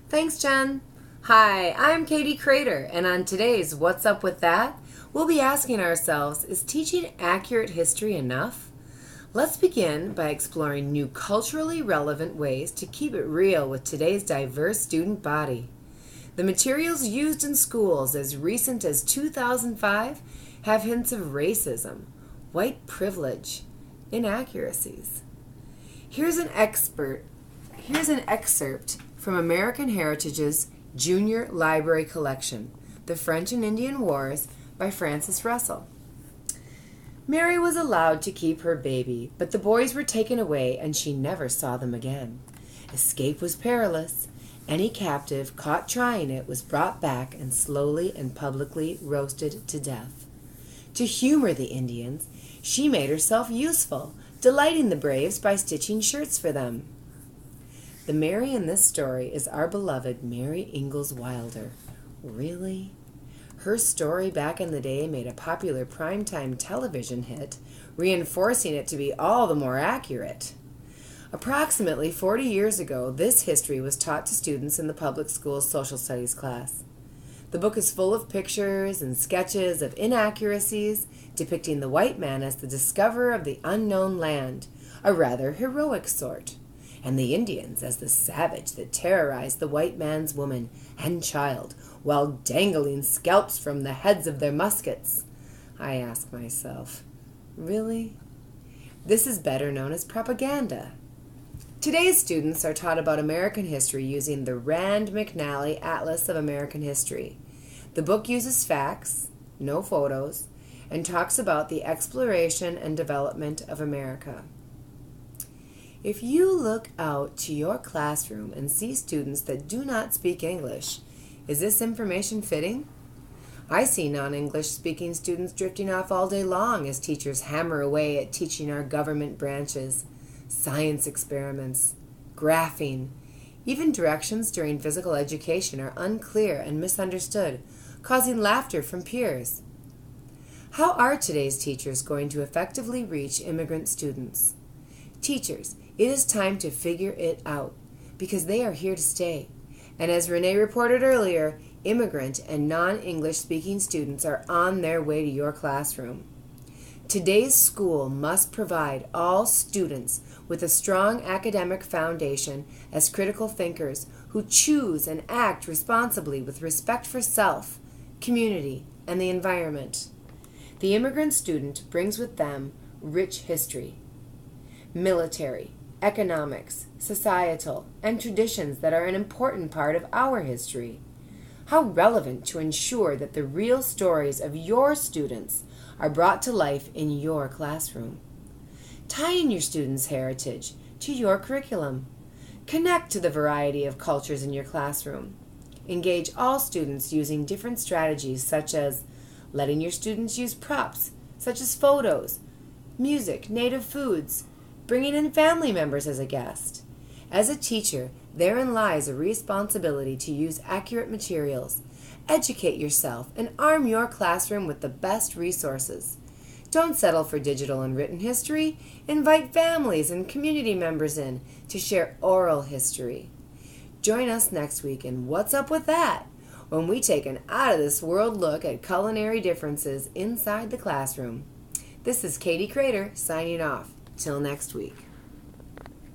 Thanks, Jen. Hi, I'm Katie Krater, and on today's What's Up With That, we'll be asking ourselves, is teaching accurate history enough? Let's begin by exploring new culturally relevant ways to keep it real with today's diverse student body. The materials used in schools as recent as 2005 have hints of racism, white privilege, inaccuracies. Here's an excerpt from American Heritage's Junior Library Collection, The French and Indian Wars by Frances Russell. Mary was allowed to keep her baby, but the boys were taken away and she never saw them again. Escape was perilous. Any captive caught trying it was brought back and slowly and publicly roasted to death. To humor the Indians, she made herself useful, delighting the braves by stitching shirts for them. The Mary in this story is our beloved Mary Ingalls Wilder. Really? Her story back in the day made a popular primetime television hit, reinforcing it to be all the more accurate. Approximately 40 years ago, this history was taught to students in the public school's social studies class. The book is full of pictures and sketches of inaccuracies depicting the white man as the discoverer of the unknown land, a rather heroic sort, and the Indians as the savage that terrorized the white man's woman and child while dangling scalps from the heads of their muskets. I ask myself, really? This is better known as propaganda. Today's students are taught about American history using the Rand McNally Atlas of American History. The book uses facts, no photos, and talks about the exploration and development of America. If you look out to your classroom and see students that do not speak English, is this information fitting? I see non-English speaking students drifting off all day long as teachers hammer away at teaching our government branches, science experiments, graphing. Even directions during physical education are unclear and misunderstood, causing laughter from peers. How are today's teachers going to effectively reach immigrant students? Teachers, it is time to figure it out, because they are here to stay. And as Renee reported earlier, immigrant and non-English speaking students are on their way to your classroom. Today's school must provide all students with a strong academic foundation as critical thinkers who choose and act responsibly with respect for self, community, and the environment. The immigrant student brings with them rich history, military, economics, societal, and traditions that are an important part of our history. How relevant to ensure that the real stories of your students are brought to life in your classroom. Tie in your students' heritage to your curriculum. Connect to the variety of cultures in your classroom. Engage all students using different strategies such as letting your students use props such as photos, music, native foods, bringing in family members as a guest. As a teacher, therein lies a responsibility to use accurate materials. Educate yourself and arm your classroom with the best resources. Don't settle for digital and written history. Invite families and community members in to share oral history. Join us next week in What's Up With That, when we take an out-of-this-world look at culinary differences inside the classroom. This is Katie Krater signing off. Till next week.